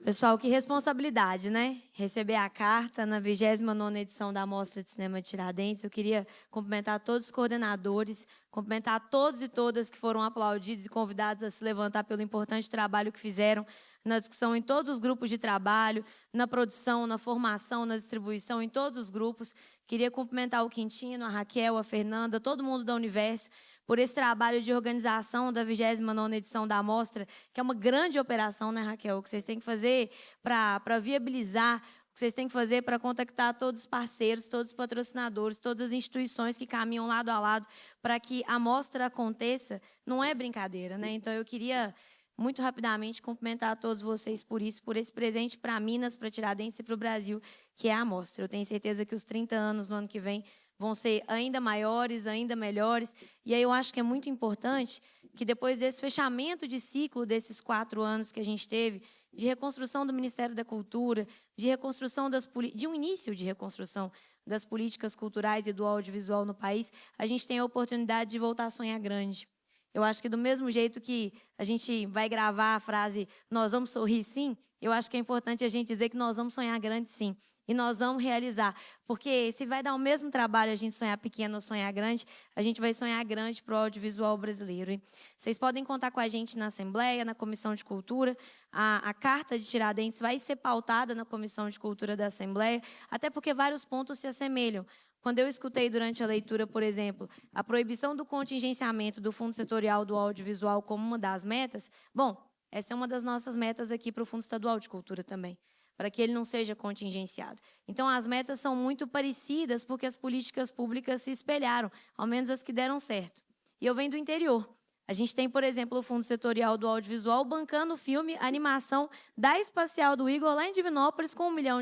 M: Pessoal, que responsabilidade, né? Receber a carta na 29ª edição da Mostra de Cinema Tiradentes. Eu queria cumprimentar todos os coordenadores, cumprimentar todos e todas que foram aplaudidos e convidados a se levantar pelo importante trabalho que fizeram na discussão em todos os grupos de trabalho, na produção, na formação, na distribuição, em todos os grupos. Queria cumprimentar o Quintino, a Raquel, a Fernanda, todo mundo da Universo, por esse trabalho de organização da 29ª edição da Mostra, que é uma grande operação, né, Raquel? O que vocês têm que fazer para viabilizar, o que vocês têm que fazer para contactar todos os parceiros, todos os patrocinadores, todas as instituições que caminham lado a lado para que a mostra aconteça, não é brincadeira, né? Então, eu queria, muito rapidamente, cumprimentar a todos vocês por isso, por esse presente para Minas, para Tiradentes e para o Brasil, que é a mostra. Eu tenho certeza que os 30 anos, no ano que vem, vão ser ainda maiores, ainda melhores. E aí eu acho que é muito importante que depois desse fechamento de ciclo desses 4 anos que a gente teve, de reconstrução do Ministério da Cultura, de reconstrução de um início de reconstrução das políticas culturais e do audiovisual no país, a gente tem a oportunidade de voltar a sonhar grande. Eu acho que do mesmo jeito que a gente vai gravar a frase "nós vamos sorrir sim", eu acho que é importante a gente dizer que nós vamos sonhar grande sim. E nós vamos realizar. Porque se vai dar o mesmo trabalho a gente sonhar pequeno ou sonhar grande, a gente vai sonhar grande para o audiovisual brasileiro. E vocês podem contar com a gente na Assembleia, na Comissão de Cultura. A Carta de Tiradentes vai ser pautada na Comissão de Cultura da Assembleia, até porque vários pontos se assemelham. Quando eu escutei durante a leitura, por exemplo, a proibição do contingenciamento do Fundo Setorial do Audiovisual como uma das metas, bom, essa é uma das nossas metas aqui para o Fundo Estadual de Cultura também, para que ele não seja contingenciado. Então, as metas são muito parecidas porque as políticas públicas se espelharam, ao menos as que deram certo. E eu venho do interior. A gente tem, por exemplo, o Fundo Setorial do Audiovisual bancando o filme Animação da Espacial do Igor lá em Divinópolis com R$1 milhão.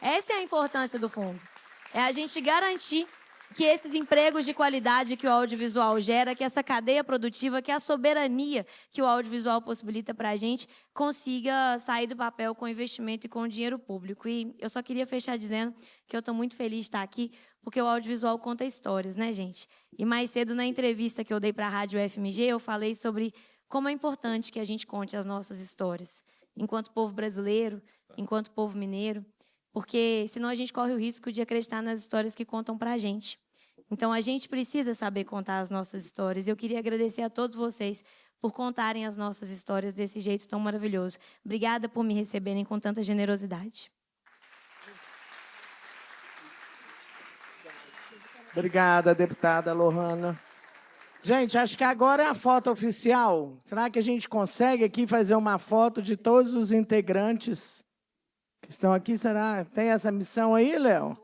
M: Essa é a importância do fundo. É a gente garantir que esses empregos de qualidade que o audiovisual gera, que essa cadeia produtiva, que a soberania que o audiovisual possibilita para a gente, consiga sair do papel com investimento e com dinheiro público. E eu só queria fechar dizendo que eu estou muito feliz de estar aqui, porque o audiovisual conta histórias, né, gente? E mais cedo, na entrevista que eu dei para a Rádio FMG, eu falei sobre como é importante que a gente conte as nossas histórias, enquanto povo brasileiro, enquanto povo mineiro, porque senão a gente corre o risco de acreditar nas histórias que contam para a gente. Então, a gente precisa saber contar as nossas histórias. Eu queria agradecer a todos vocês por contarem as nossas histórias desse jeito tão maravilhoso. Obrigada por me receberem com tanta generosidade.
B: Obrigada, deputada Lohana. Gente, acho que agora é a foto oficial. Será que a gente consegue aqui fazer uma foto de todos os integrantes que estão aqui? Será? Tem essa missão aí, Léo?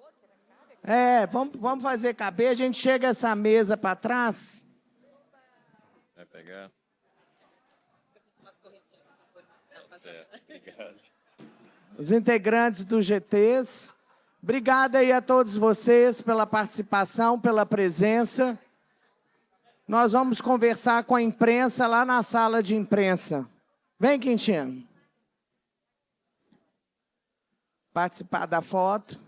B: Vamos fazer caber. A gente chega essa mesa para trás.
A: Vai pegar. Certo, obrigado.
B: Os integrantes do GTs. Obrigada aí a todos vocês pela participação, pela presença. Nós vamos conversar com a imprensa lá na sala de imprensa. Vem, Quintino. Participar da foto.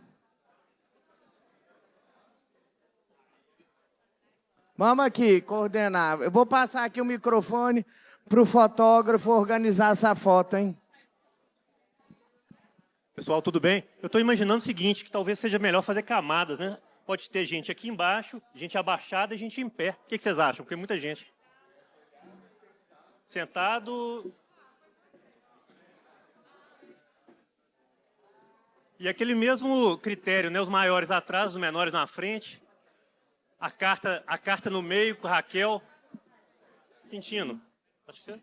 B: Vamos aqui coordenar. Eu vou passar aqui o microfone para o fotógrafo organizar essa foto, hein?
N: Pessoal, tudo bem? Eu estou imaginando o seguinte, que talvez seja melhor fazer camadas, né? Pode ter gente aqui embaixo, gente abaixada e gente em pé. O que vocês acham? Porque muita gente. Sentado. E aquele mesmo critério, né? Os maiores atrás, os menores na frente. A carta no meio com a Raquel. Quintino, pode ser?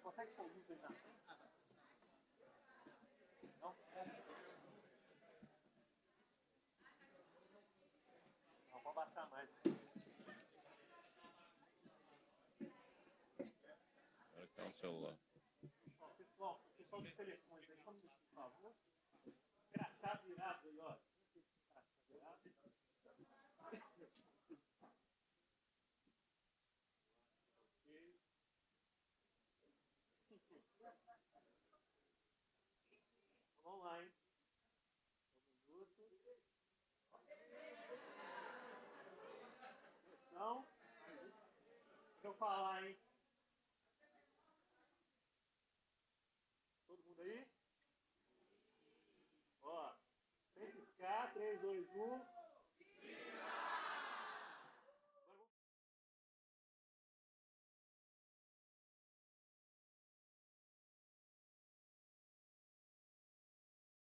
N: Consegue pôr luz aí na frente? Não? Não, pode baixar mais.
A: Agora tá no celular.
N: Pessoal dos telefones aí, como por favor? Crachá virado aí, ó. Crachá virado. Vamos lá, hein? Um minuto. Então, deixa eu falar, hein? Todo mundo aí? Ó, sem piscar, 3, 2, 1.